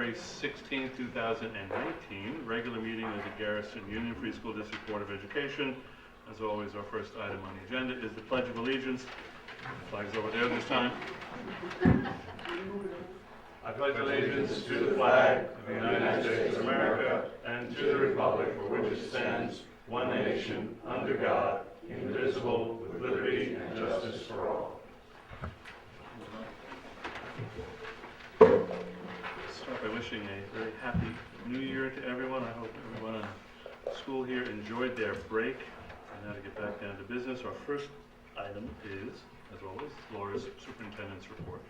January 16, 2019, regular meeting of the Garrison Union Free School District Board of Education. As always, our first item on the agenda is the Pledge of Allegiance. The flag's over there this time. I pledge allegiance to the flag of the United States of America and to the republic for which it stands, one nation, under God, indivisible, with liberty and justice for all. Start by wishing a very happy New Year to everyone. I hope everyone in school here enjoyed their break. And now to get back down to business, our first item is, as always, Laura's superintendent's report.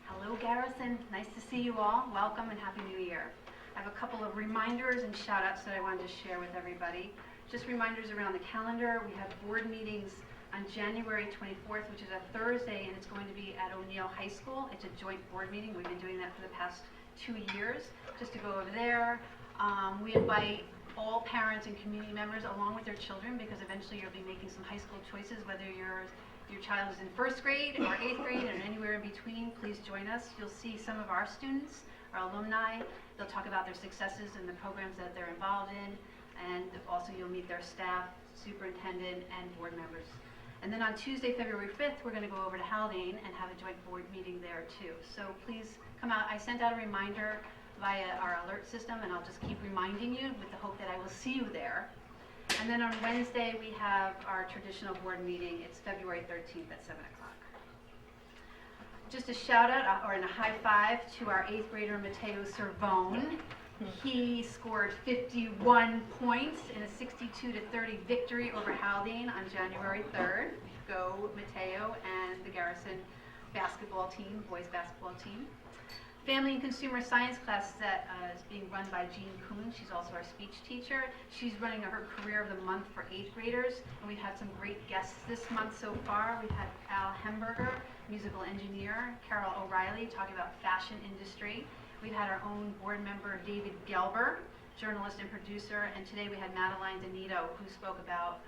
Hello, Garrison. Nice to see you all. Welcome and Happy New Year. I have a couple of reminders and shout-outs that I wanted to share with everybody. Just reminders around the calendar. We have board meetings on January 24th, which is a Thursday, and it's going to be at O'Neill High School. It's a joint board meeting. We've been doing that for the past 2 years, just to go over there. We invite all parents and community members along with their children, because eventually you'll be making some high school choices, whether your child is in 1st grade or 8th grade and anywhere in between. Please join us. You'll see some of our students, our alumni. They'll talk about their successes and the programs that they're involved in, and also you'll meet their staff, superintendent, and board members. And then on Tuesday, February 5th, we're going to go over to Haldane and have a joint board meeting there too. So please come out. I sent out a reminder via our alert system, and I'll just keep reminding you with the hope that I will see you there. And then on Wednesday, we have our traditional board meeting. It's February 13th at 7 o'clock. Just a shout out or a high five to our 8th grader, Mateo Cervone. He scored 51 points in a 62-30 victory over Haldane on January 3rd. Go Mateo and the Garrison basketball team, boys basketball team. Family and Consumer Science class that is being run by Jean Kuhn. She's also our speech teacher. She's running her Career of the Month for 8th graders. And we've had some great guests this month so far. We've had Al Hemberger, musical engineer, Carol O'Reilly talking about fashion industry. We've had our own board member, David Gelber, journalist and producer. And today we had Madeline Donito, who spoke about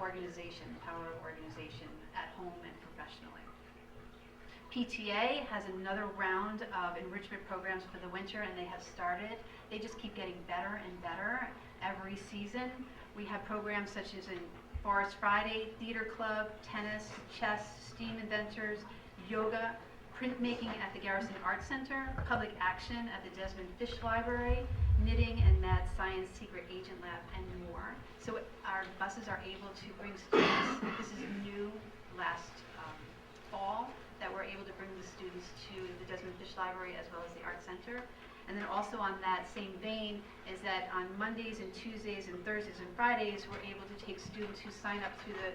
organization, the power of organization at home and professionally. PTA has another round of enrichment programs for the winter, and they have started. They just keep getting better and better every season. We have programs such as in Forest Friday, Theater Club, tennis, chess, STEAM inventors, yoga, printmaking at the Garrison Art Center, public action at the Desmond Fish Library, knitting and mad science secret agent lab, and more. So our buses are able to bring students. This is new last fall, that we're able to bring the students to the Desmond Fish Library as well as the Art Center. And then also on that same vein is that on Mondays and Tuesdays and Thursdays and Fridays, we're able to take students who sign up through the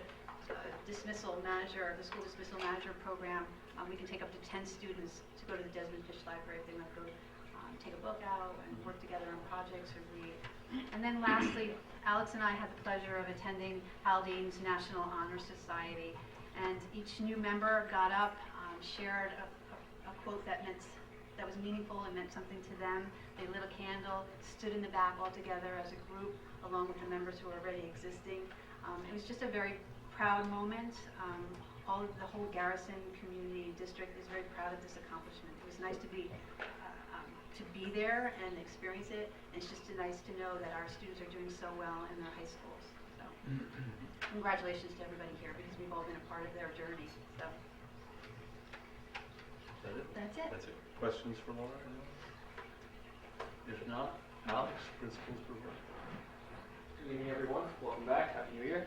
dismissal manager, the school dismissal manager program. We can take up to 10 students to go to the Desmond Fish Library if they want to go take a book out and work together on projects or read. And then lastly, Alex and I had the pleasure of attending Haldane's National Honor Society. And each new member got up, shared a quote that was meaningful and meant something to them. They lit a candle, stood in the back all together as a group, along with the members who were already existing. It was just a very proud moment. The whole Garrison community district is very proud of this accomplishment. It was nice to be there and experience it. And it's just nice to know that our students are doing so well in their high schools. So, congratulations to everybody here, because we've all been a part of their journey. So. That's it. That's it. Questions for Laura? If not, Alex, principal's report. Good evening, everyone. Welcome back. Happy New Year.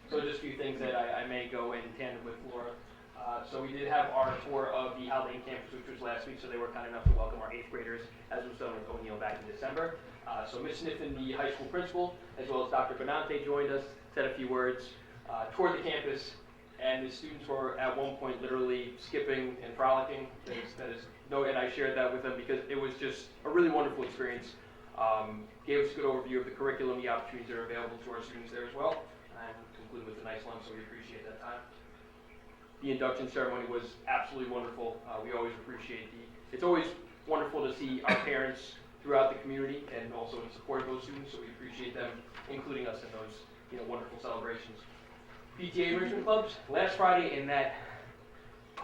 So just a few things that I may go in tandem with Laura. So we did have our tour of the Haldane campus, which was last week, so they were kind enough to welcome our 8th graders, as was done with O'Neill back in December. So Ms. Sniffen, the high school principal, as well as Dr. Benante joined us, said a few words, toured the campus, and the students were at one point literally skipping and frolicking. And I shared that with them because it was just a really wonderful experience. Gave us a good overview of the curriculum, the opportunities that are available to our students there as well, and concluded with a nice lunch, so we appreciate that time. The induction ceremony was absolutely wonderful. We always appreciate it's always wonderful to see our parents throughout the community and also in support of those students, so we appreciate them including us in those wonderful celebrations. PTA enrichment clubs, last Friday in that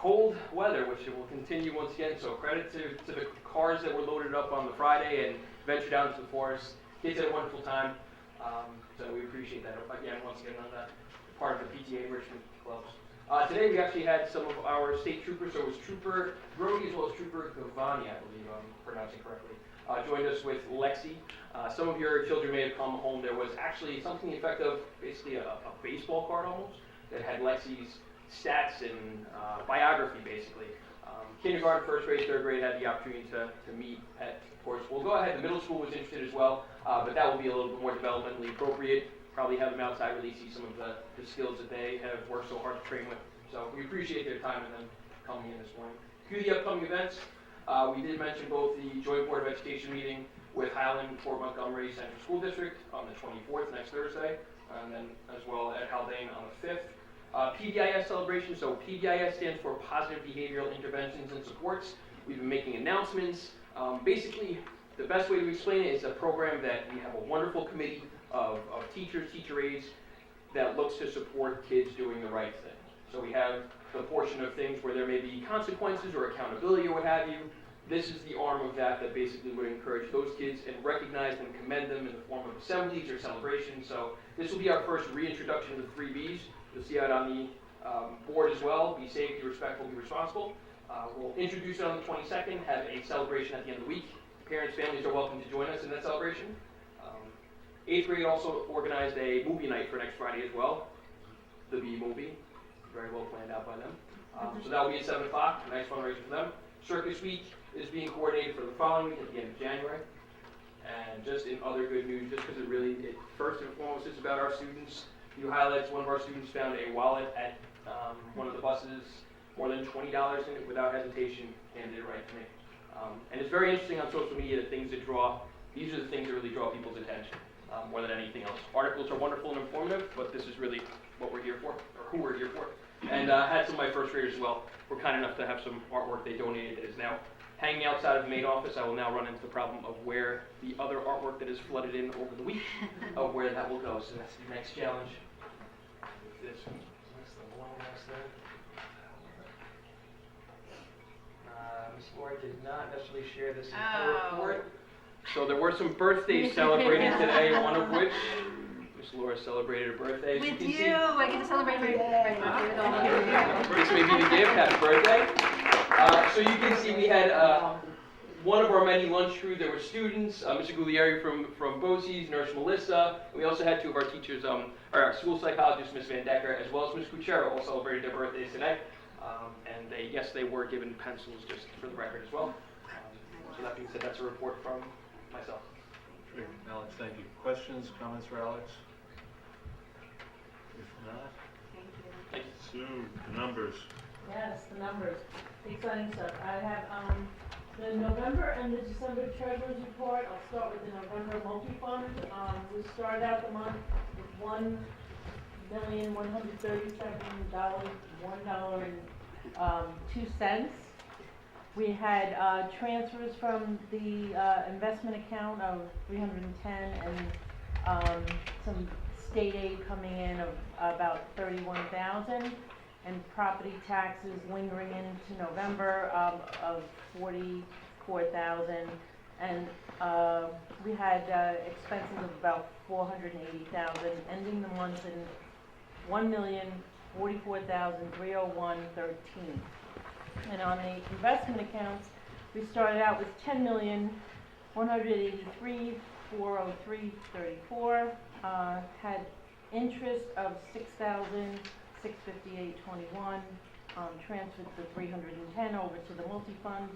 cold weather, which it will continue once again. So credit to the cars that were loaded up on the Friday and ventured down into the forest. Kids had a wonderful time. So we appreciate that. Again, once again, on that part of the PTA Richmond clubs. Today we actually had some of our state troopers, so it was Trooper Brody as well as Trooper Gavani, I believe I'm pronouncing correctly, joined us with Lexi. Some of your children may have come home. There was actually something to the effect of basically a baseball card almost that had Lexi's stats and biography basically. Kindergarten, first grade, third grade had the opportunity to meet at, of course, we'll go ahead. The middle school was interested as well, but that will be a little bit more developmentally appropriate. Probably have them outside, really see some of the skills that they have worked so hard to train with. So we appreciate their time and them coming in this morning. To the upcoming events, we did mention both the Joint Board of Education meeting with Highland and Fort Montgomery Central School District on the 24th, next Thursday, and then as well at Haldane on the 5th. PBIS celebration, so PBIS stands for Positive Behavioral Interventions and Supports. We've been making announcements. Basically, the best way to explain it is a program that we have a wonderful committee of teachers, teacher aides, that looks to support kids doing the right thing. So we have the portion of things where there may be consequences or accountability or what have you. This is the arm of that that basically would encourage those kids and recognize and commend them in the form of assemblies or celebrations. So this will be our first reintroduction of the 3 Bs. You'll see it on the board as well. Be safe, be respectful, be responsible. We'll introduce it on the 22nd, have a celebration at the end of the week. Parents, families are welcome to join us in that celebration. 8th grade also organized a movie night for next Friday as well. The B movie, very well planned out by them. So that will be at 7 o'clock, a nice fundraiser for them. Circus Week is being coordinated for the following week at the end of January. And just in other good news, just because it first and foremost is about our students, a few highlights. One of our students found a wallet at one of the buses, more than $20 in it without hesitation, handed it right to me. And it's very interesting on social media, the things that these are the things that really draw people's attention. More than anything else. Articles are wonderful and informative, but this is really what we're here for, or who we're here for. And had some of my first graders as well. Were kind enough to have some artwork they donated that is now hanging outside of the main office. I will now run into the problem of where the other artwork that is flooded in over the week, of where that will go. So that's the next challenge. This one. That's the one last thing. Ms. Laura did not necessarily share this in her report. So there were some birthdays celebrated today, one of which Miss Laura celebrated her birthday. With you, I get to celebrate my birthday with all of you. This may be the gift. Happy birthday. So you can see we had one of our many lunch crew. There were students, Mr. Guglieri from BOCES, Nurse Melissa. And we also had 2 of our teachers, our school psychologist, Ms. Van Decker, as well as Ms. Cuchero, all celebrated their birthdays today. And they were given pencils, just for the record as well. So that being said, that's a report from myself. Great. Alex, thank you. Questions, comments for Alex? If not, Thank you. Sue, the numbers. Yes, the numbers, exciting stuff. I have the November and the December treasurer's report. I'll start with the November multi-fund. We started out the month with $1,137,01.02. We had transfers from the investment account of $310 and some state aid coming in of about $31,000, and property taxes lingering into November of $44,000, and we had expenses of about $480,000, ending the month in $1,044,301.13. And on the investment accounts, we started out with $10,183,403.34. Had interest of $6,658.21. Transferred the $310 over to the multi-fund,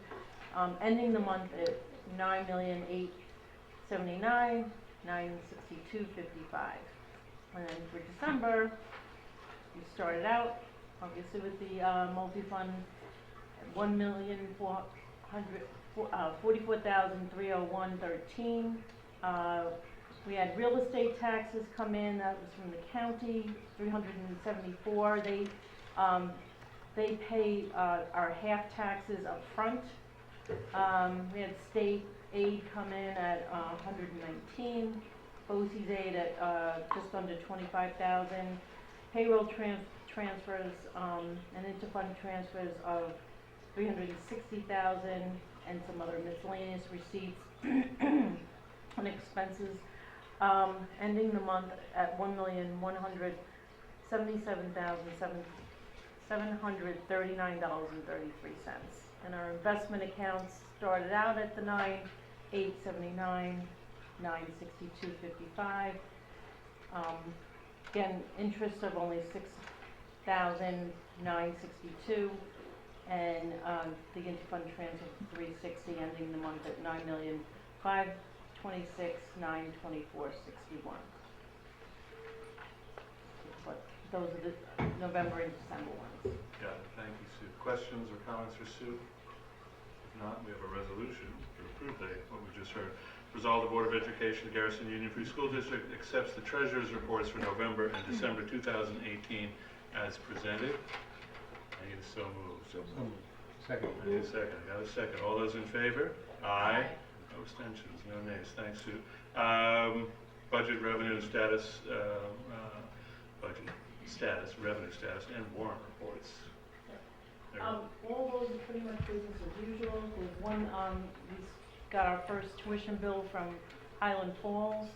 ending the month at $9,879,962.55. And then for December, we started out obviously with the multi-fund. $1,444,301.13. We had real estate taxes come in. That was from the county, $374. They pay our half taxes up front. We had state aid come in at $119. BOCES aid at just under $25,000. Payroll transfers, and interfund transfers of $360,000 and some other miscellaneous receipts and expenses, ending the month at $1,177,739.33. And our investment accounts started out at the 9,879, 962.55. Again, interest of only $6,962, and the interfund transfer of $360, ending the month at $9,526,924.61. But those are the November and December ones. Got it, thank you, Sue. Questions or comments for Sue? If not, we have a resolution to approve what we just heard. Resolve the Board of Education, Garrison Union Free School District accepts the treasurer's reports for November and December 2018 as presented. I need a so moved. So moved. Second. I need a second. I got a second. All those in favor? Aye. No abstentions, no nays. Thanks, Sue. Budget, revenue, status, revenue status, and warrant reports. There. All those are pretty much business as usual. There's one, we got our first tuition bill from Highland Falls,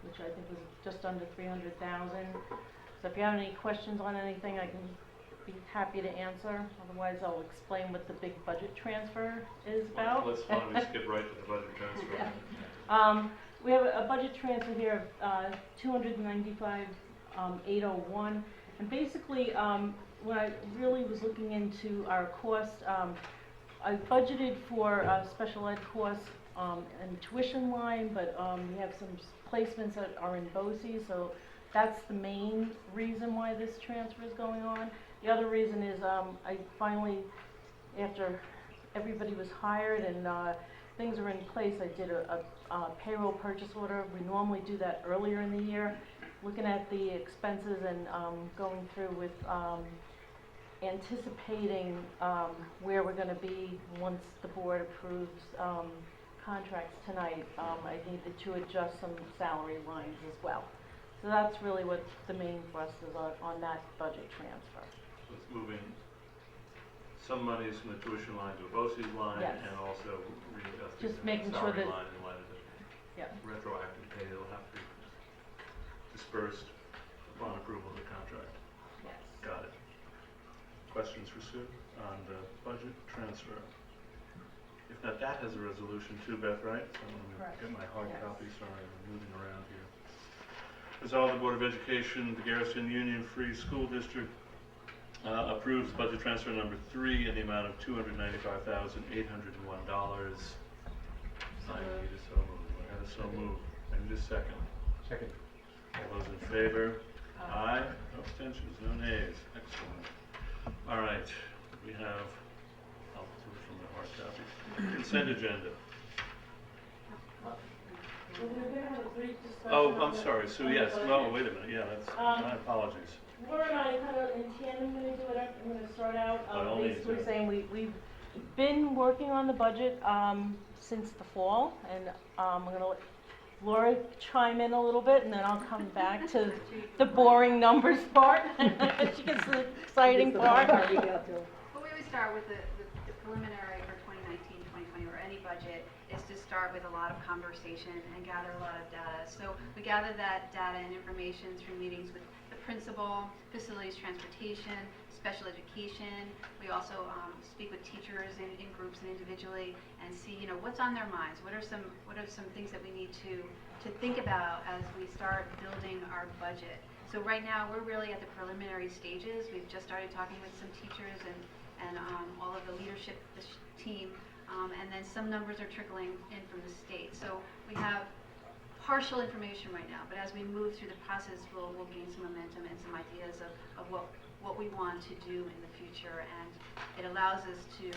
which I think was just under $300,000. So if you have any questions on anything, I can be happy to answer. Otherwise, I'll explain what the big budget transfer is about. Let's finally skip right to the budget transfer. Yeah. We have a budget transfer here of $295,801, and basically, when I really was looking into our cost, I budgeted for special ed costs and tuition line, but we have some placements that are in BOCES, so that's the main reason why this transfer is going on. The other reason is I finally, after everybody was hired and things are in place, I did a payroll purchase order. We normally do that earlier in the year. Looking at the expenses and going through with anticipating where we're going to be once the board approves contracts tonight. I needed to adjust some salary lines as well. So that's really what the main thrust is on that budget transfer. So it's moving some monies from the tuition line to a BOCES line, Yes. and also readjusting Just the making sure salary that- line in light of the Yeah. retroactive pay that'll have to be dispersed upon approval of the contract. Yes. Got it. Questions for Sue on the budget transfer? If not, that has a resolution too, Beth, right? So I'm going Correct. to get my hard Yes. copy, sorry, I'm moving around here. Resolve the Board of Education, the Garrison Union Free School District approves budget transfer number 3 in the amount of $295,801. I need a so moved. I got a so moved. I need a second. Second. All those in favor? Aye. No abstentions, no nays. Excellent. All right, we have, I'll do it from the hard copy. Consent agenda. Well, we're going to have a brief discussion. Oh, on I'm the- sorry, Sue, on the yes. budget. No, wait a minute. Yeah, that's, my apologies. Laura and I kind of in tandem going to do it. I'm going to start out By all means, basically yeah. saying we've been working on the budget since the fall, and I'm going to let Laura chime in a little bit, and then I'll come back to the boring numbers part. She gets the exciting part. Well, we always start with the preliminary for 2019, 2020, or any budget, is to start with a lot of conversation and gather a lot of data. So we gather that data and information through meetings with the principal, facilities, transportation, special education. We also speak with teachers in groups and individually, and see, what's on their minds. What are some things that we need to think about as we start building our budget? So right now we're really at the preliminary stages. We've just started talking with some teachers and all of the leadership team, and then some numbers are trickling in from the state. So we have partial information right now, but as we move through the process, we'll gain some momentum and some ideas of what we want to do in the future, and it allows us to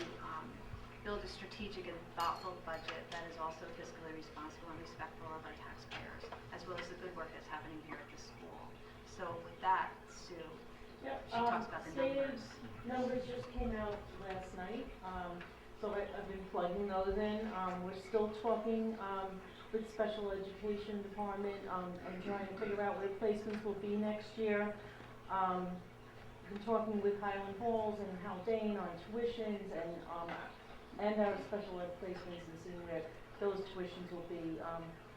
build a strategic and thoughtful budget that is also fiscally responsible and respectful of our taxpayers, as well as the good work that's happening here at the school. So with that, Sue, Yep, she talks about the numbers. Numbers just came out last night, so I've been plugging those in. We're still talking with special education department. I'm trying to figure out where placements will be next year. been talking with Highland Falls and Haldane on tuitions and our special ed placements and seeing where those tuitions will be.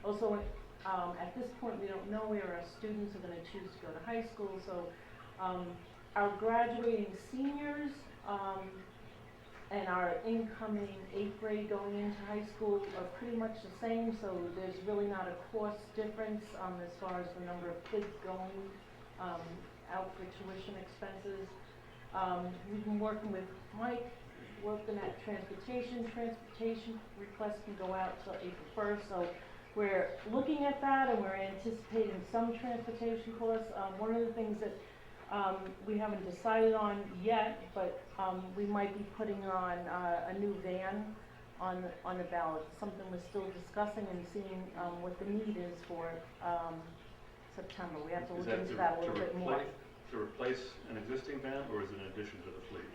Also, at this point, we don't know where our students are gonna choose to go to high school, so, our graduating seniors, and our incoming 8th grade going into high school are pretty much the same, so there's really not a cost difference, as far as the number of kids going, out for tuition expenses. We've been working with Mike, working at transportation. Transportation requests can go out till April 1st, so we're looking at that and we're anticipating some transportation costs. One of the things that we haven't decided on yet, but we might be putting on a new van on the ballot. Something we're still discussing and seeing what the need is for September. We have to look into that a little bit more. To replace an existing van, or is it in addition to the fleet?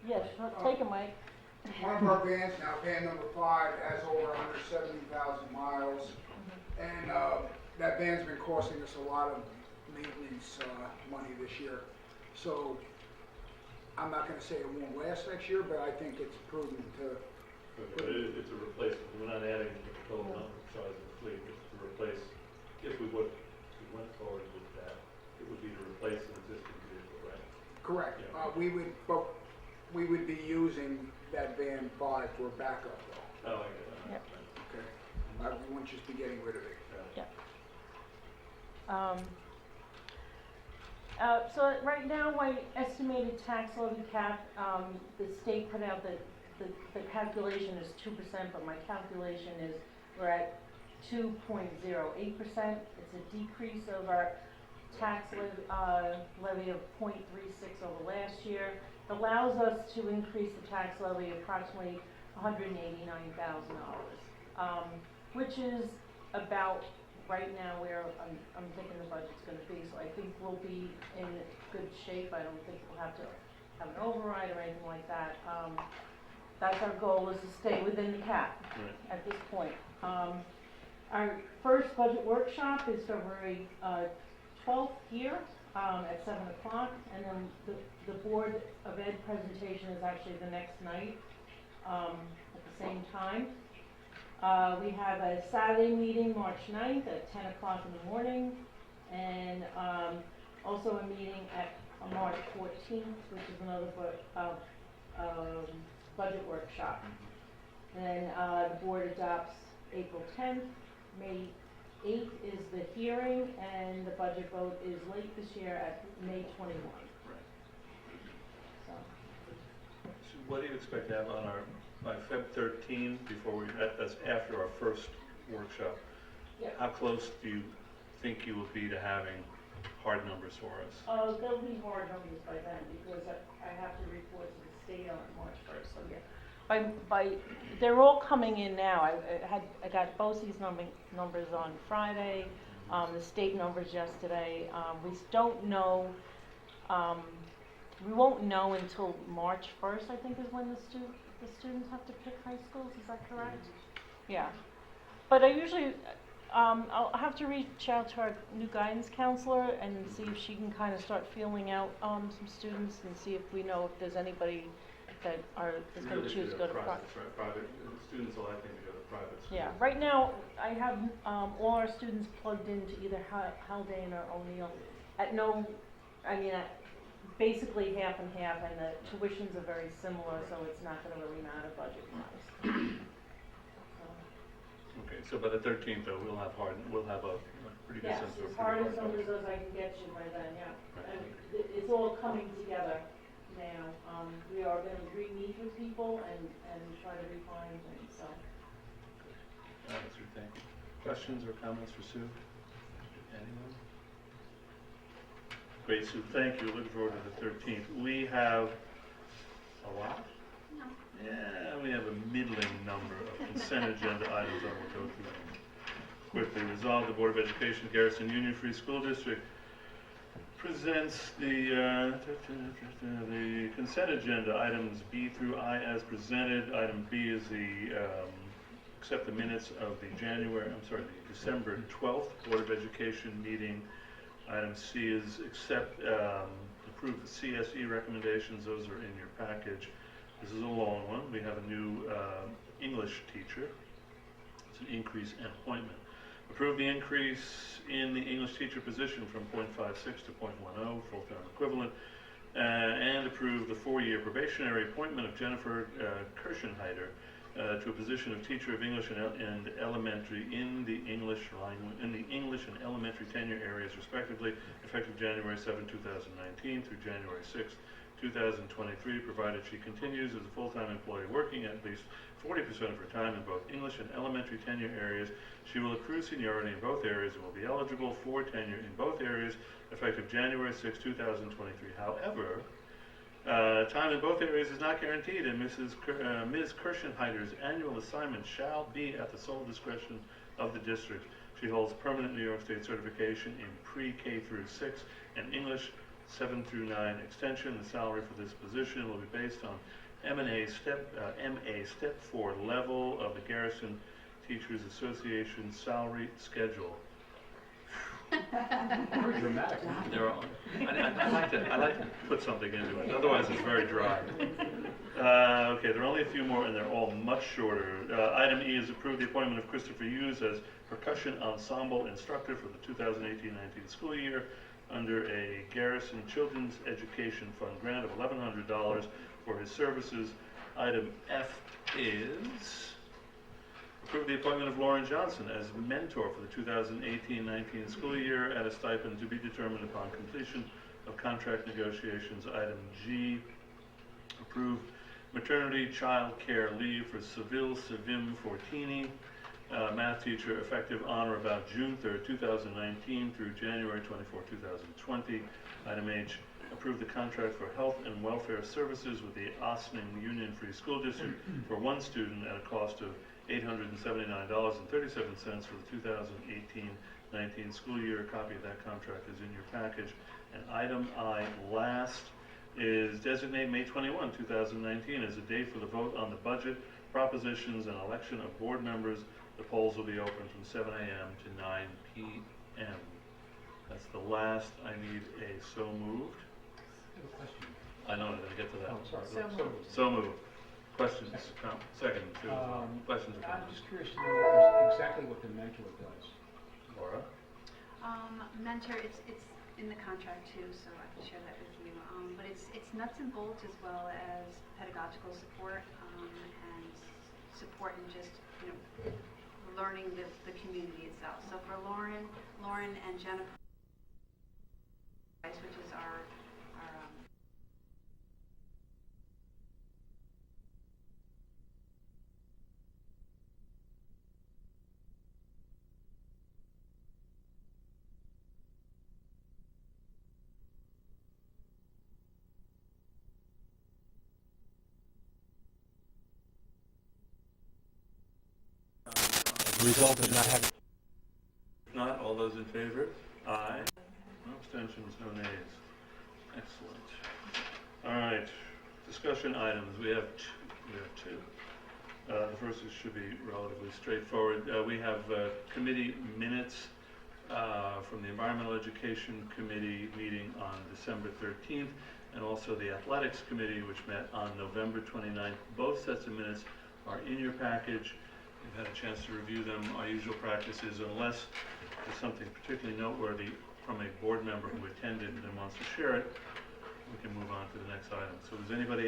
Yes, take it, Mike. One of our vans now, van number 5, has over 170,000 miles, and that van's been costing us a lot of maintenance money this year. So I'm not going to say it won't last next year, but I think it's prudent to. But it's a replacement. We're not adding to the total number size of the fleet. It's to replace. If we went forward with that, it would be to replace an existing vehicle, right? Correct. Yeah. We would be using that van 5 for backup, though. Oh, I get it. Yep. Okay. We wouldn't just be getting rid of it. So right now, my estimated tax levy cap, the state put out the calculation is 2%, but my calculation is we're at 2.08%. It's a decrease of our tax levy of 0.36 over last year. It allows us to increase the tax levy approximately $189,000, which is about right now where I'm thinking the budget's going to be. So I think we'll be in good shape. I don't think we'll have to have an override or anything like that. That's our goal, is to stay within the cap at this point. Our first budget workshop is February 12th here at 7 o'clock, and then the Board of Ed presentation is actually the next night at the same time. We have a Saturday meeting, March 9th at 10 o'clock in the morning, and also a meeting at March 14th, which is another budget workshop. Then the board adopts April 10th. May 8th is the hearing, and the budget vote is late this year at May 21. Right. So. So what do you expect to have on our, by Feb 13, before that's after our first workshop? Yeah. How close do you think you will be to having hard numbers for us? There'll be hard numbers by then, because I have to report to the state on March 1st, so yeah. They're all coming in now. I got BOCES numbers on Friday, the state numbers yesterday. We don't know, we won't know until March 1st, I think, is when the students have to pick high schools. Is that correct? Yeah. But I usually, I'll have to reach out to our new guidance counselor and see if she can kind of start feeling out some students and see if we know if there's anybody that is going to choose to go to private. Private students are likely to go to private schools. Yeah, right now I have all our students plugged into either Haldane or O'Neill at no, I mean, basically half and half, and the tuitions are very similar, so it's not going to really matter budget-wise. Okay, so by the 13th, though, we'll have a pretty good Yes, sense of as hard as numbers as I can get you by then, yeah. Right. And it's all coming together now. We are going to re-meet with people and try to refine things, so. All right, Sue, thank you. Questions or comments for Sue? Anyone? Great, Sue, thank you. Look forward to the 13th. We have a lot? No. Yeah, we have a middling number of consent agenda items I will go through them quickly. Resolve the Board of Education, Garrison Union Free School District presents the consent agenda, items B through I as presented. Item B is accept the minutes of the the December 12th Board of Education meeting. Item C is accept the approve the CSE recommendations. Those are in your package. This is a long one. We have a new English teacher. It's an increase in appointment. Approve the increase in the English teacher position from .56 to .10, full-time equivalent, and approve the 4-year probationary appointment of Jennifer Kirschenheiter to a position of teacher of English and elementary in the English and elementary tenure areas respectively, effective January 7, 2019 through January 6, 2023, provided she continues as a full-time employee working at least 40% of her time in both English and elementary tenure areas. She will accrue seniority in both areas and will be eligible for tenure in both areas effective January 6, 2023. However, time in both areas is not guaranteed, and Ms. Kirschenheiter's annual assignment shall be at the sole discretion of the district. She holds permanent New York State certification in pre-K through 6 and English 7 through 9 extension. The salary for this position will be based on MA Step 4 level of the Garrison Teachers Association salary schedule. Very dramatic. There are, I like to put something into it, otherwise it's very dry. Okay, there are only a few more and they're all much shorter. Item E is approve the appointment of Christopher Hughes as percussion ensemble instructor for the 2018-19 school year under a Garrison Children's Education Fund grant of $1,100 for his services. Item F is approve the appointment of Lauren Johnson as mentor for the 2018-19 school year at a stipend to be determined upon completion of contract negotiations. Item G, approve maternity child care leave for Seville Savim Fortini, math teacher, effective on or about June 3rd, 2019 through January 24, 2020. Item H, approve the contract for health and welfare services with the Ossining Union Free School District for one student at a cost of $879.37 for the 2018-19 school year. A copy of that contract is in your package. And item I, last, is designate May 21, 2019 as a date for the vote on the budget, propositions, and election of board members. The polls will be open from 7 a.m. to 9 p.m. That's the last. I need a so moved. I have a question. I know I'm going to get to that. Oh, sorry. So moved. So moved. Questions? Second. Questions or I'm comments? just curious to know exactly what the mentor does. Laura? Mentor, it's in the contract too, so I can share that with you. But it's nuts and bolts as well as pedagogical support and support in just learning the community itself. So for Lauren and Jennifer, which is our result of not having. If not, all those in favor? Aye. No abstentions, no nays. Excellent. All right, discussion items. We have two. The first should be relatively straightforward. We have committee minutes from the Environmental Education Committee meeting on December 13th, and also the Athletics Committee, which met on November 29th. Both sets of minutes are in your package. We've had a chance to review them. Our usual practice is, unless there's something particularly noteworthy from a board member who attended and wants to share it, we can move on to the next item. So was anybody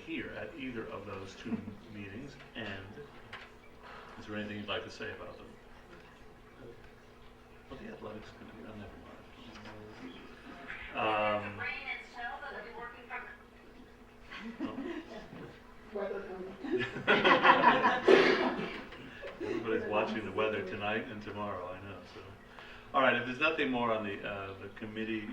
here at either of those two meetings? And is there anything you'd like to say about them? Well, the Athletics Committee, never mind. Rain and snow, but I'll be working from Everybody's watching the weather tonight and tomorrow, I know. So, all right. If there's nothing more on the committee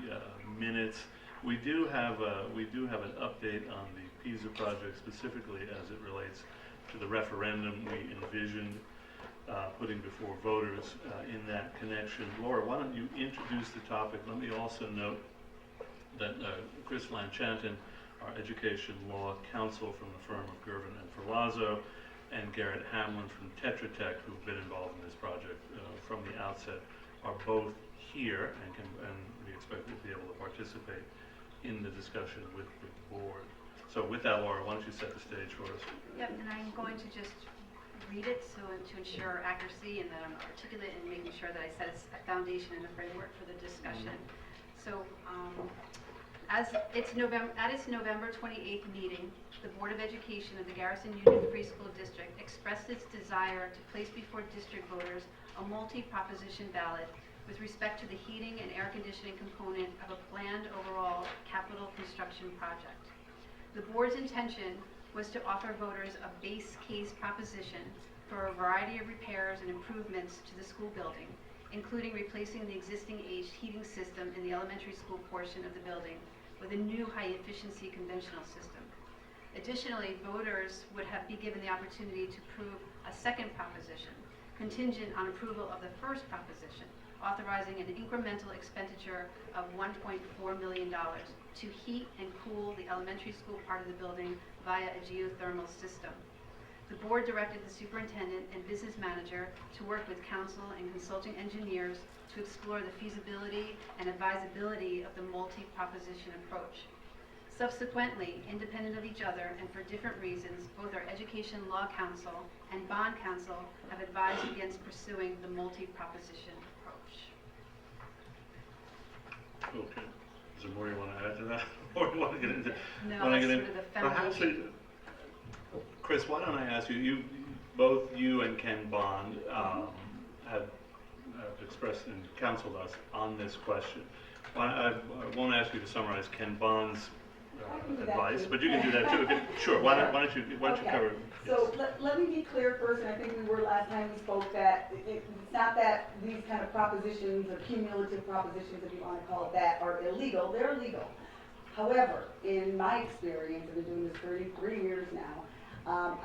minutes, we do have an update on the PISA project, specifically as it relates to the referendum we envisioned putting before voters in that connection. Laura, why don't you introduce the topic? Let me also note that Chris Lanchanton, our education law counsel from the firm of Gervin and Ferlazzo, and Garrett Hamlin from Tetra Tech, who've been involved in this project from the outset, are both here and we expect to be able to participate in the discussion with the board. So with that, Laura, why don't you set the stage for us? Yep, and I'm going to just read it so to ensure accuracy and that I'm articulate and making sure that I set a foundation and a framework for the discussion. So, at its November 28th meeting, the Board of Education of the Garrison Union Free School District expressed its desire to place before district voters a multi-proposition ballot with respect to the heating and air conditioning component of a planned overall capital construction project. The board's intention was to offer voters a base case proposition for a variety of repairs and improvements to the school building, including replacing the existing aged heating system in the elementary school portion of the building with a new high-efficiency conventional system. Additionally, voters would be given the opportunity to approve a second proposition, contingent on approval of the first proposition, authorizing an incremental expenditure of $1.4 million to heat and cool the elementary school part of the building via a geothermal system. The board directed the superintendent and business manager to work with council and consulting engineers to explore the feasibility and advisability of the multi-proposition approach. Subsequently, independent of each other and for different reasons, both our Education Law Council and Bond Council have advised against pursuing the multi-proposition approach. Okay. Is there more you want to add to that? Or do you want to get into? No, wanna that's get sort in- of the Perhaps foundation. Chris, why don't I ask you, both you and Ken Bond have expressed and counseled us on this question. I won't ask you to summarize Ken Bond's I can do that advice, too. but you can do that too. Okay, sure, why don't you Okay. cover it? So let me be clear first, and I think we were last time we spoke, that it's not that these kind of propositions or cumulative propositions, if you want to call it that, are illegal. They're legal. However, in my experience, I've been doing this 33 years now,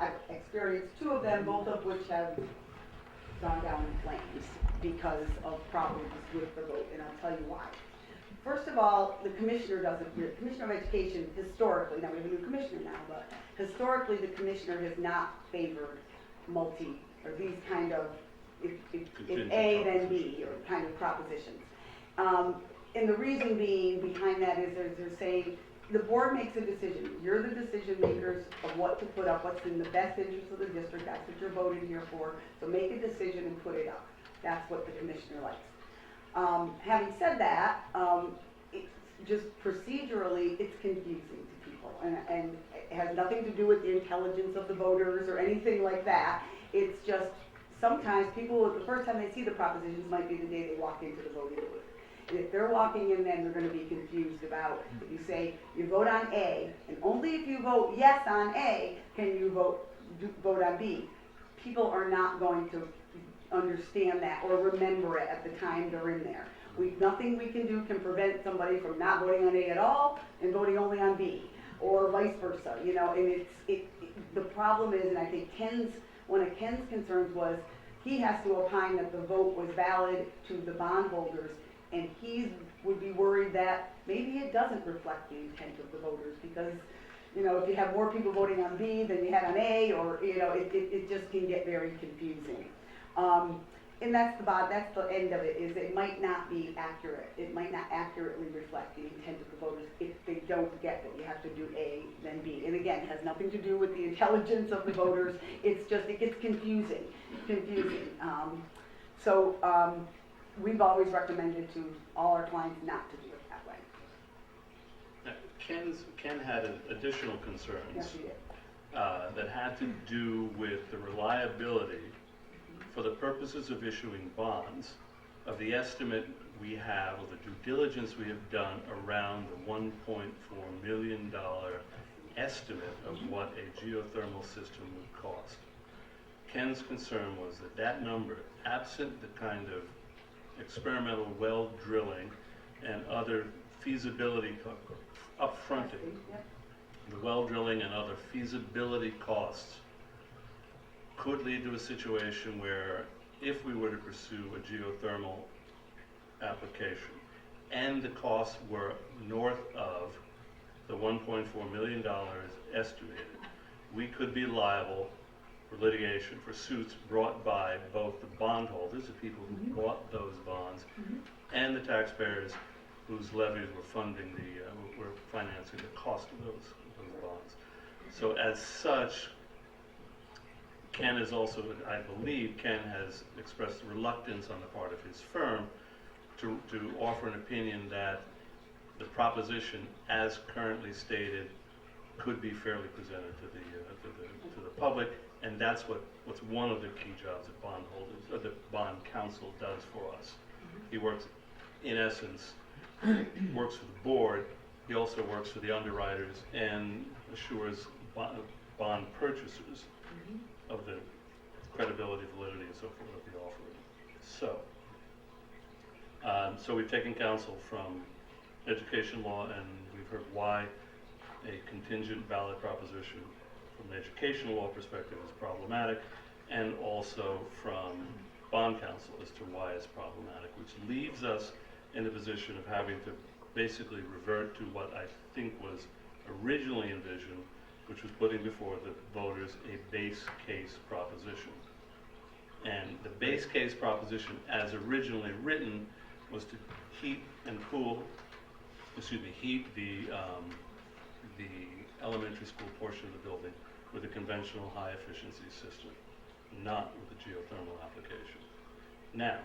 I've experienced two of them, both of which have gone down in flames because of problems with the vote, and I'll tell you why. First of all, the commissioner the Commissioner of Education historically, now we have a new commissioner now, but historically the commissioner has not favored or these kind of, if A then B, or kind of propositions. And the reason being behind that is they're saying, the board makes a decision. You're the decision makers of what to put up, what's in the best interest of the district. That's what you're voting here for. So make a decision and put it up. That's what the commissioner likes. Having said that, it's just procedurally, it's confusing to people. And it has nothing to do with the intelligence of the voters or anything like that. It's just sometimes people, the first time they see the propositions might be the day they walk into the voting booth. And if they're walking in, then they're going to be confused about, if you say you vote on A, and only if you vote yes on A can you vote on B. People are not going to understand that or remember it at the time they're in there. Nothing we can do can prevent somebody from not voting on A at all and voting only on B, or vice versa. You know, and the problem is, and I think one of Ken's concerns was he has to opine that the vote was valid to the bondholders. And he would be worried that maybe it doesn't reflect the intent of the voters because, you know, if you have more people voting on B than you had on A, or, you know, it just can get very confusing. And that's the end of it, is it might not be accurate. It might not accurately reflect the intent of the voters if they don't get that you have to do A, then B. And again, it has nothing to do with the intelligence of the voters. It's just, it gets confusing. We've always recommended to all our clients not to do it that way. Now, Ken had additional concerns Yes, we did. that had to do with the reliability for the purposes of issuing bonds of the estimate we have, or the due diligence we have done around the $1.4 million estimate of what a geothermal system would cost. Ken's concern was that number, absent the kind of experimental well drilling and other feasibility upfronting, the well drilling and other feasibility costs could lead to a situation where if we were to pursue a geothermal application and the costs were north of the $1.4 million estimated, we could be liable for litigation, for suits brought by both the bondholders, the people who bought those bonds, and the taxpayers whose levies were funding were financing the cost of those bonds. So as such, Ken is also, I believe, Ken has expressed reluctance on the part of his firm to offer an opinion that the proposition, as currently stated, could be fairly presented to the public, and that's what's one of the key jobs that bondholders or the bond counsel does for us. He works, in essence, works for the board. He also works for the underwriters and assures bond purchasers of the credibility, validity, and so forth of the offering. So we've taken counsel from education law, and we've heard why a contingent ballot proposition from an education law perspective is problematic, and also from bond counsel as to why it's problematic, which leaves us in the position of having to basically revert to what I think was originally envisioned, which was putting before the voters a base case proposition. And the base case proposition, as originally written, was to heat the elementary school portion of the building with a conventional high efficiency system, not with a geothermal application. Now,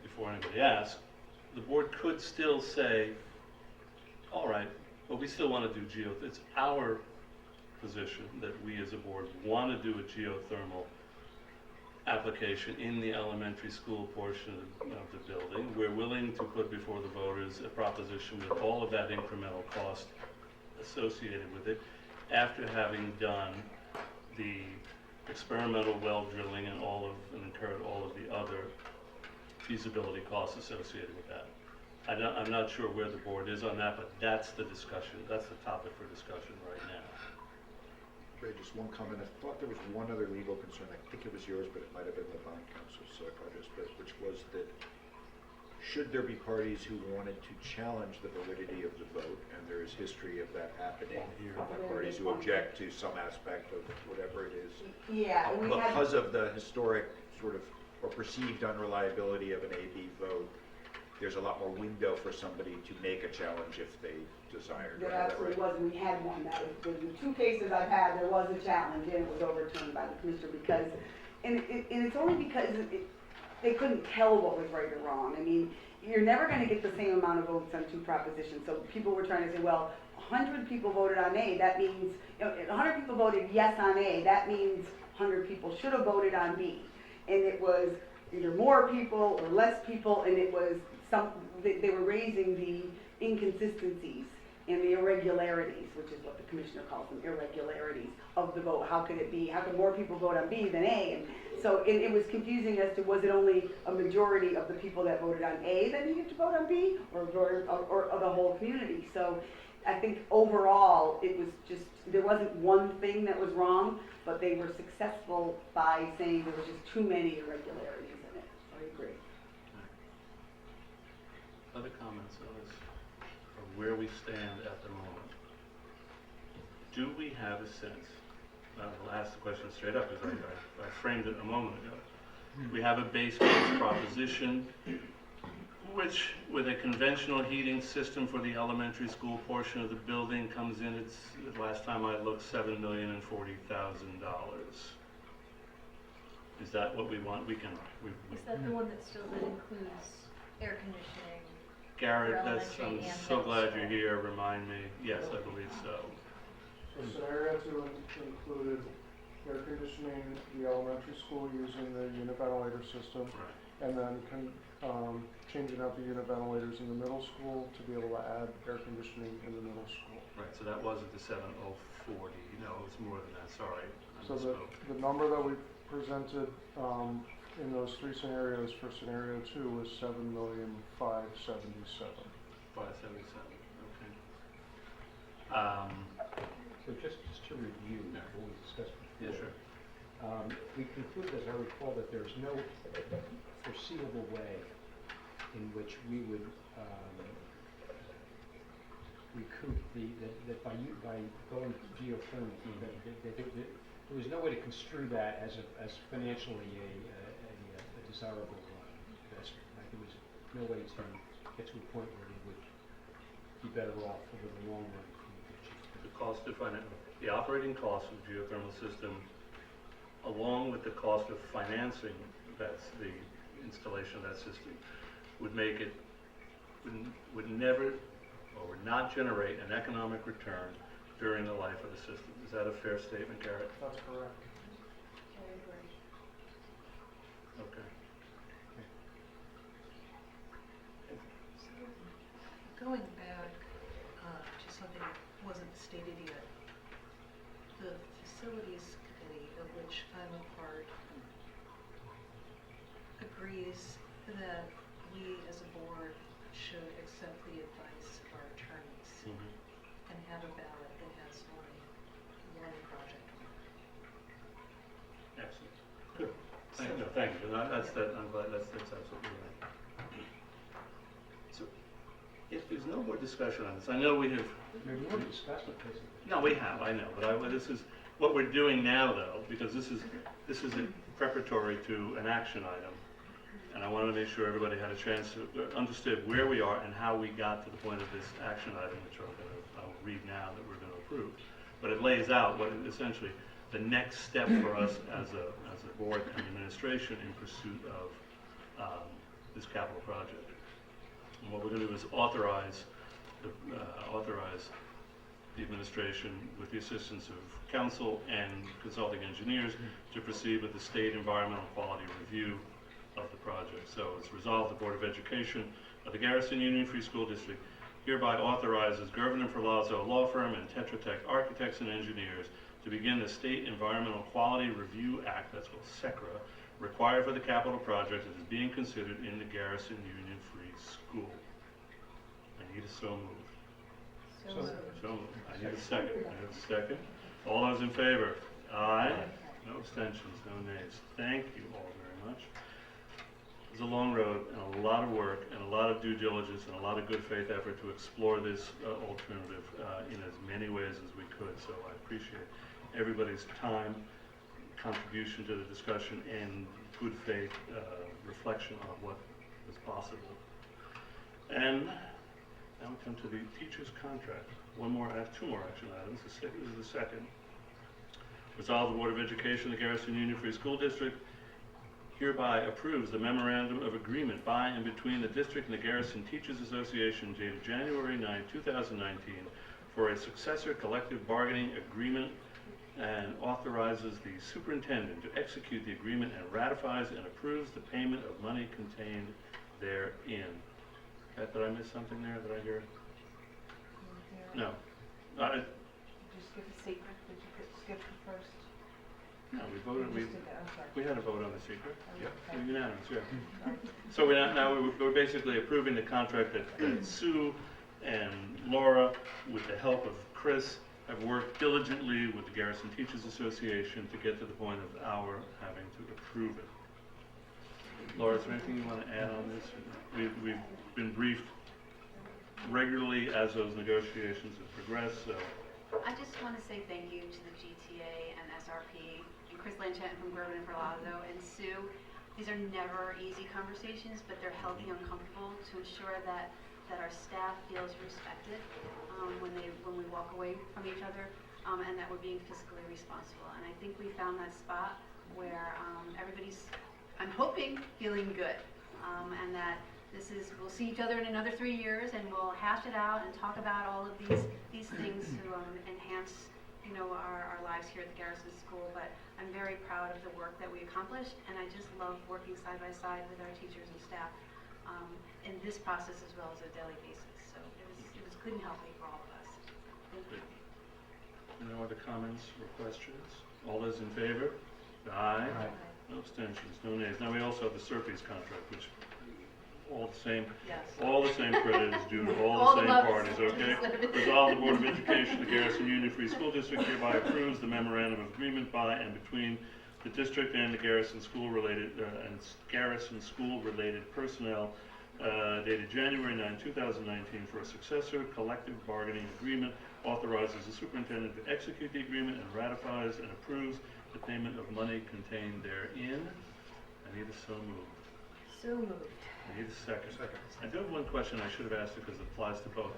before anybody asks, the board could still say, all right, but we still want to do it's our position that we as a board want to do a geothermal application in the elementary school portion of the building. We're willing to put before the voters a proposition with all of that incremental cost associated with it after having done the experimental well drilling and incurred all of the other feasibility costs associated with that. I'm not sure where the board is on that, but that's the discussion. That's the topic for discussion right now. Ray, just one comment. I thought there was one other legal concern. I think it was yours, but it might have been the bond counsel, so I apologize, which was that should there be parties who wanted to challenge the validity of the vote, and there is history of that happening, parties who object to some aspect of whatever it is, Yeah, we had, because of the historic sort of or perceived unreliability of an A-B vote, there's a lot more window for somebody to make a challenge if they desire. there absolutely was, and we had one. That was the two cases I've had, there was a challenge, and it was overturned by the commissioner because, and it's only because they couldn't tell what was right or wrong. I mean, you're never going to get the same amount of votes on two propositions. So people were trying to say, well, 100 people voted on A, that means, 100 people voted yes on A, that means 100 people should have voted on B. And it was either more people or less people, and it was they were raising the inconsistencies and the irregularities, which is what the commissioner calls them, irregularities of the vote. How could it be? How could more people vote on B than A? And so it was confusing as to was it only a majority of the people that voted on A that needed to vote on B, or the whole community? So I think overall it was just, there wasn't one thing that was wrong, but they were successful by saying there was just too many irregularities in it. I agree. Other comments on this, of where we stand at the moment? Do we have a sense, I'll ask the question straight up because I framed it a moment ago. We have a base case proposition which, with a conventional heating system for the elementary school portion of the building, comes in, it's, the last time I looked, $7,040,000. Is that what we want? Is that the one that still includes air conditioning? Garrett, I'm Elementary and so middle glad school. you're here, remind me. Yes, I believe so. So scenario 2 included air conditioning the elementary school using the unit ventilator system, Right. and then changing out the unit ventilators in the middle school to be able to add air conditioning in the middle school. Right, so that wasn't the 7,040, no, it was more than that, sorry. I So misspoke. the number that we presented in those three scenarios for scenario 2 was $7,577,000. 577, okay. So just to review what we discussed Yeah, before. sure. We concluded, as I recall, that there's no foreseeable way in which we would recoup that by going geothermal, that there was no way to construe that as financially a desirable investment. Like, there was no way to get to a point where we would be better off over the long run. The cost of the operating cost of the geothermal system, along with the cost of financing that's the installation of that system, would make it, would never or would not generate an economic return during the life of the system. Is that a fair statement, Garrett? That's correct. Okay. Going back to something that wasn't stated yet, the facilities committee, of which I'm a part, agrees that we as a board should accept the advice of our attorneys and have a ballot that has one project on it. Excellent. Good. Thank you. Thank you. I'm glad that's absolutely right. So, if there's no more discussion on this, I know we have. Maybe we'll discuss it. No, we have. I know, but this is what we're doing now, though, because this is a preparatory to an action item, and I wanted to make sure everybody had a chance to understand where we are and how we got to the point of this action item, which I'll read now that we're going to approve. But it lays out what essentially the next step for us as a board and administration in pursuit of this capital project. And what we're going to do is authorize the administration with the assistance of council and consulting engineers to proceed with the state environmental quality review of the project. So it's resolved, the Board of Education of the Garrison Union Free School District hereby authorizes Garrison and Ferlazzo Law Firm and Tetra Tech Architects and Engineers to begin the State Environmental Quality Review Act, that's called SECRA, required for the capital project that is being considered in the Garrison Union Free School. I need a so moved. So moved. I need a second. All those in favor? Aye. No abstentions, no nays. Thank you all very much. It's a long road and a lot of work and a lot of due diligence and a lot of good faith effort to explore this alternative in as many ways as we could. So I appreciate everybody's time, contribution to the discussion, and good faith reflection on what is possible. And now we come to the teacher's contract. I have two more action items. This is the second. Resolve the Board of Education of the Garrison Union Free School District hereby approves the memorandum of agreement by and between the district and the Garrison Teachers Association dated January 9, 2019 for a successor collective bargaining agreement, and authorizes the superintendent to execute the agreement and ratifies and approves the payment of money contained therein. Did I miss something there? Did I hear? No. Did you skip a secret? Did you skip the first? No, we voted. We had a vote on the secret. Yep. We're unanimous, yeah. So we're basically approving the contract that Sue and Laura, with the help of Chris, have worked diligently with the Garrison Teachers Association to get to the point of our having to approve it. Laura, is there anything you want to add on this? We've been briefed regularly as those negotiations have progressed, so. I just want to say thank you to the GTA and SRP and Chris Lanchette from Garrison and Ferlazzo and Sue. These are never easy conversations, but they're healthy and comfortable to ensure that our staff feels respected when we walk away from each other, and that we're being fiscally responsible. And I think we found that spot where everybody's, I'm hoping, feeling good, and that we'll see each other in another 3 years, and we'll hash it out and talk about all of these things to enhance, our lives here at the Garrison School. But I'm very proud of the work that we accomplished, and I just love working side by side with our teachers and staff in this process as well as a daily basis. So it was good and healthy for all of us. Thank you. No other comments or questions? All those in favor? Aye. Aye. No abstentions, no nays. Now we also have the Serpies contract, which all the same credit is due to all the same parties, okay? Resolve the Board of Education of the Garrison Union Free School District hereby approves the memorandum of agreement by and between the district and the Garrison School-related personnel dated January 9, 2019 for a successor collective bargaining agreement, authorizes the superintendent to execute the agreement and ratifies and approves the payment of money contained therein. I need a so moved. So moved. I need a second. I do have one question I should have asked because it applies to both.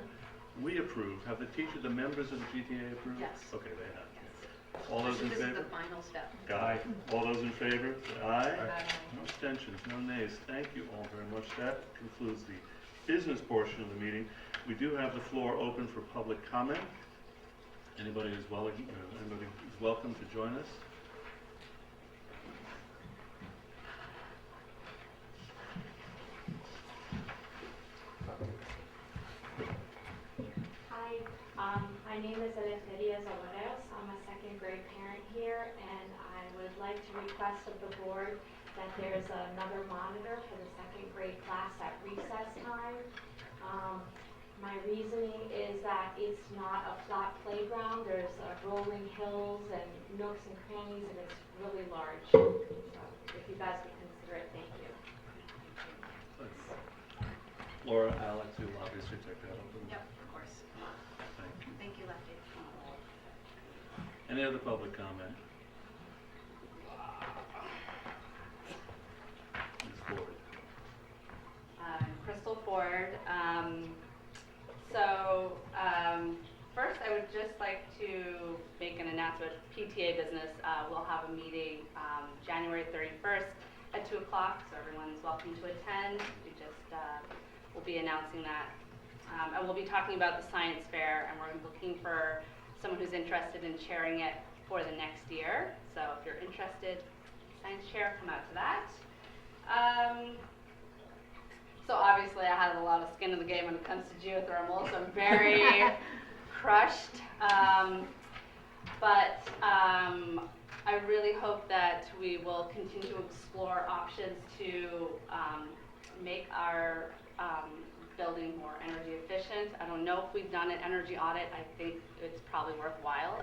We approve. Have the members of the PTA approved? Yes. Okay, they have. Yes. All those in This is favor? the final step. Aye. All those in favor? Say aye. Aye. No abstentions, no nays. Thank you all very much. That concludes the business portion of the meeting. We do have the floor open for public comment. Anybody is welcome to join us. Hi, my name is Eleftheria Zavareos. I'm a second grade parent here, and I would like to request of the board that there's another monitor for the second grade class at recess time. My reasoning is that it's not a flat playground. There's rolling hills and nooks and crannies, and it's really large. So if you guys would consider it, thank you. Laura, Alex, you'll obviously take that up. Yep, of course. Thank you. Thank you, Lefty. Any other public comment? Ms. Ford. Crystal Ford. First I would just like to make an announcement. PTA business will have a meeting January 31st at 2 o'clock, so everyone's welcome to attend. We just will be announcing that. And we'll be talking about the science fair, and we're looking for someone who's interested in chairing it for the next year. So if you're interested, science chair, come out to that. So obviously I had a lot of skin in the game when it comes to geothermal, so I'm very crushed. But I really hope that we will continue to explore options to make our building more energy efficient. I don't know if we've done an energy audit. I think it's probably worthwhile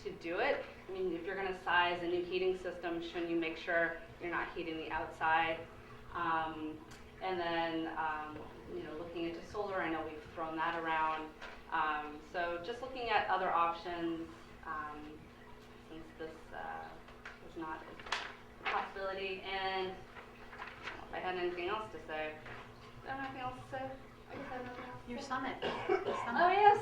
to do it. I mean, if you're going to size a new heating system, shouldn't you make sure you're not heating the outside? And then, looking into solar, I know we've thrown that around. So just looking at other options, since this is not a possibility. And I don't know if I had anything else to say. I don't have anything else to say. I guess I have nothing else to Your say. summit. Oh, yes.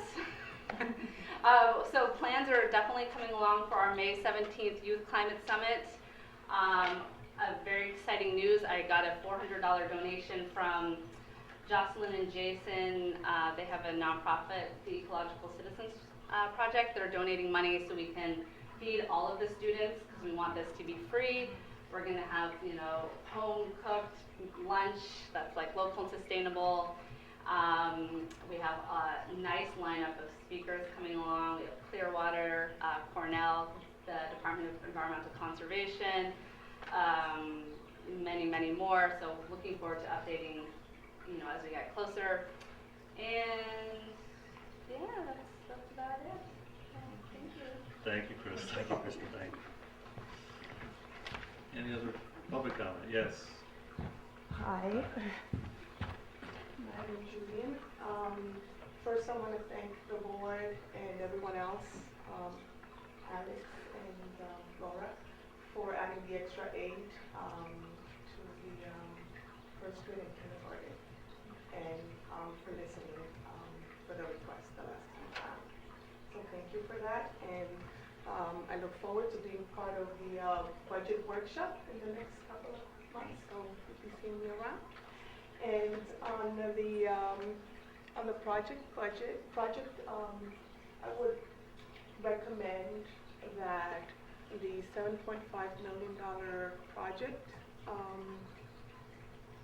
So plans are definitely coming along for our May 17th Youth Climate Summit. Very exciting news. I got a $400 donation from Jocelyn and Jason. They have a nonprofit, the Ecological Citizens Project. They're donating money so we can feed all of the students because we want this to be free. We're going to have, home-cooked lunch that's like local and sustainable. We have a nice lineup of speakers coming along. We have Clearwater, Cornell, the Department of Environmental Conservation, many, many more. So looking forward to updating, as we get closer. And yeah, that's about it. Thank you. Thank you, Chris. Thank you, Kristen. Thank you. Any other public comment? Yes. Hi. My name is Julian. First, I want to thank the board and everyone else, Alex and Laura, for adding the extra aid to the first grade and kindergarten, and for listening for the request the last time. So thank you for that, and I look forward to being part of the budget workshop in the next couple of months. So if you see me around. And on the project, I would recommend that the $7.5 million project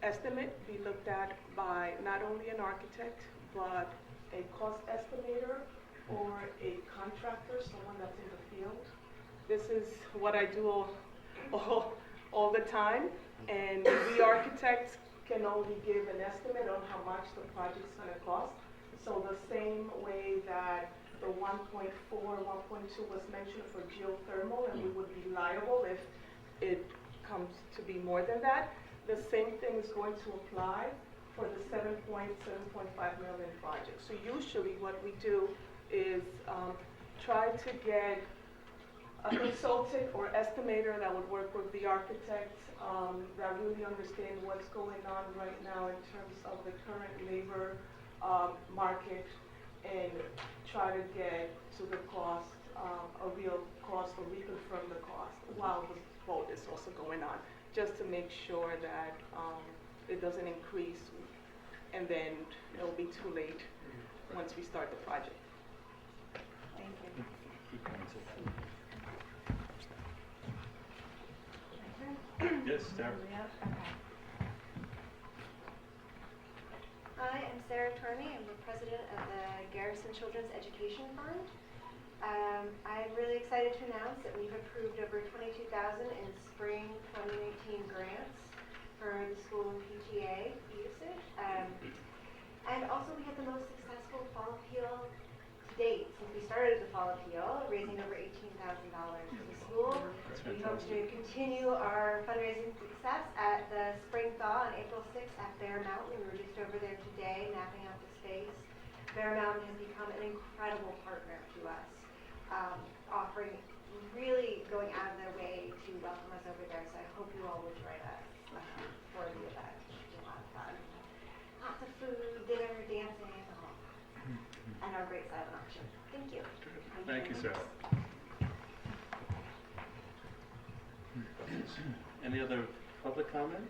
estimate be looked at by not only an architect, but a cost estimator or a contractor, someone that's in the field. This is what I do all the time, and we architects can only give an estimate on how much the project's going to cost. So the same way that the 1.4, 1.2 was mentioned for geothermal, and we would be liable if it comes to be more than that, the same thing is going to apply for the 7.5 million project. So usually what we do is try to get a consultant or estimator that would work with the architect, that really understand what's going on right now in terms of the current labor market, and try to get to the cost, a real cost, or reconfirm the cost while the vote is also going on, just to make sure that it doesn't increase and then it'll be too late once we start the project. Thank you. Yes, Sarah. Hi, I'm Sarah Torney. I'm the president of the Garrison Children's Education Fund. I'm really excited to announce that we've approved over $22,000 in spring 2019 grants for the school and PTA usage. And also we had the most successful fall appeal to date since we started the fall appeal, raising over $18,000 for the school. We hope to continue our fundraising success at the spring thaw on April 6th at Bear Mountain. We were just over there today mapping out the space. Bear Mountain has become an incredible partner to us, offering, really going out of their way to welcome us over there. So I hope you all will join us for the event. It'll be a lot of fun. Lots of food, dinner, dancing, and our great silent auction. Thank you. Thank you, Sarah. Any other public comment?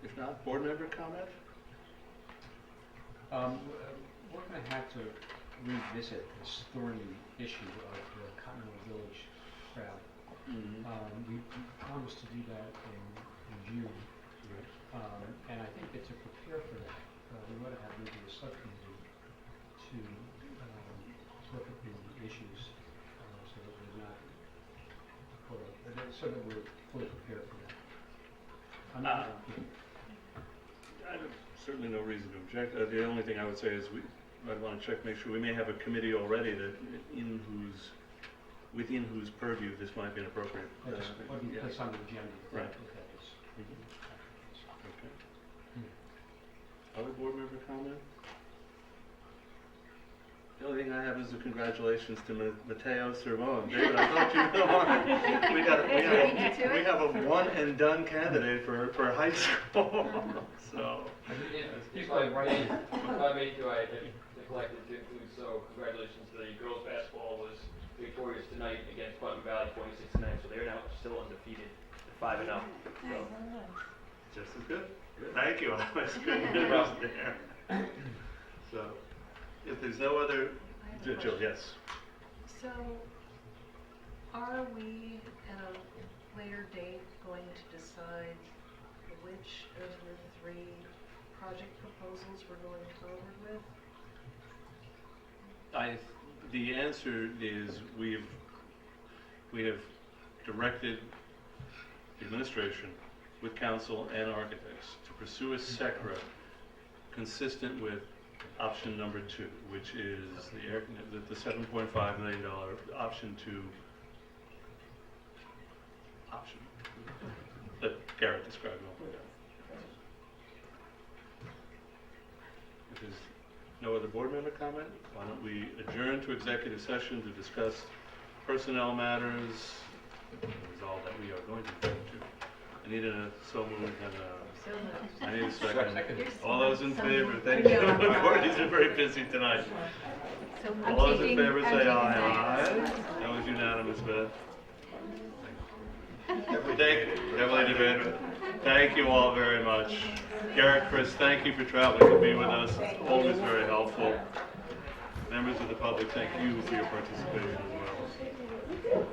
If not, board member comment? We're going to have to revisit this thorny issue of the Continental Village crowd. We promised to do that in June, and I think that to prepare for that, we ought to have maybe a subcommittee to look at the issues so that we're not so that we're fully prepared for that. I have certainly no reason to object. The only thing I would say is I'd want to check, make sure we may have a committee already within whose purview this might be an appropriate. That's on the agenda. Right. Okay. Other board member comment? The only thing I have is a congratulations to Mateo Sermon. David, I thought you know we have a one and done candidate for high school. So If I may too, I neglected to include, so congratulations to the girls basketball was victorious tonight against Putnam Valley 26-9, so they're now still undefeated, 5-0. So just as good. Thank you. That's good news there. So, if there's no other, Jill, yes. So, are we at a later date going to decide which of the 3 project proposals we're going forward with? The answer is we have directed the administration with council and architects to pursue a SECRA consistent with option number 2, which is the $7.5 million option 2 option that Garrett described. If there's no other board member comment, why don't we adjourn to executive session to discuss personnel matters, resolve that we are going to vote to. I need a so moved and I need a second. All those in favor, thank you. Courtney's been very busy tonight. All those in favor say aye. Aye. That was unanimous, Beth. Thank you all very much. Garrett, Chris, thank you for traveling to be with us. It's always very helpful. Members of the public, thank you for your participation as well.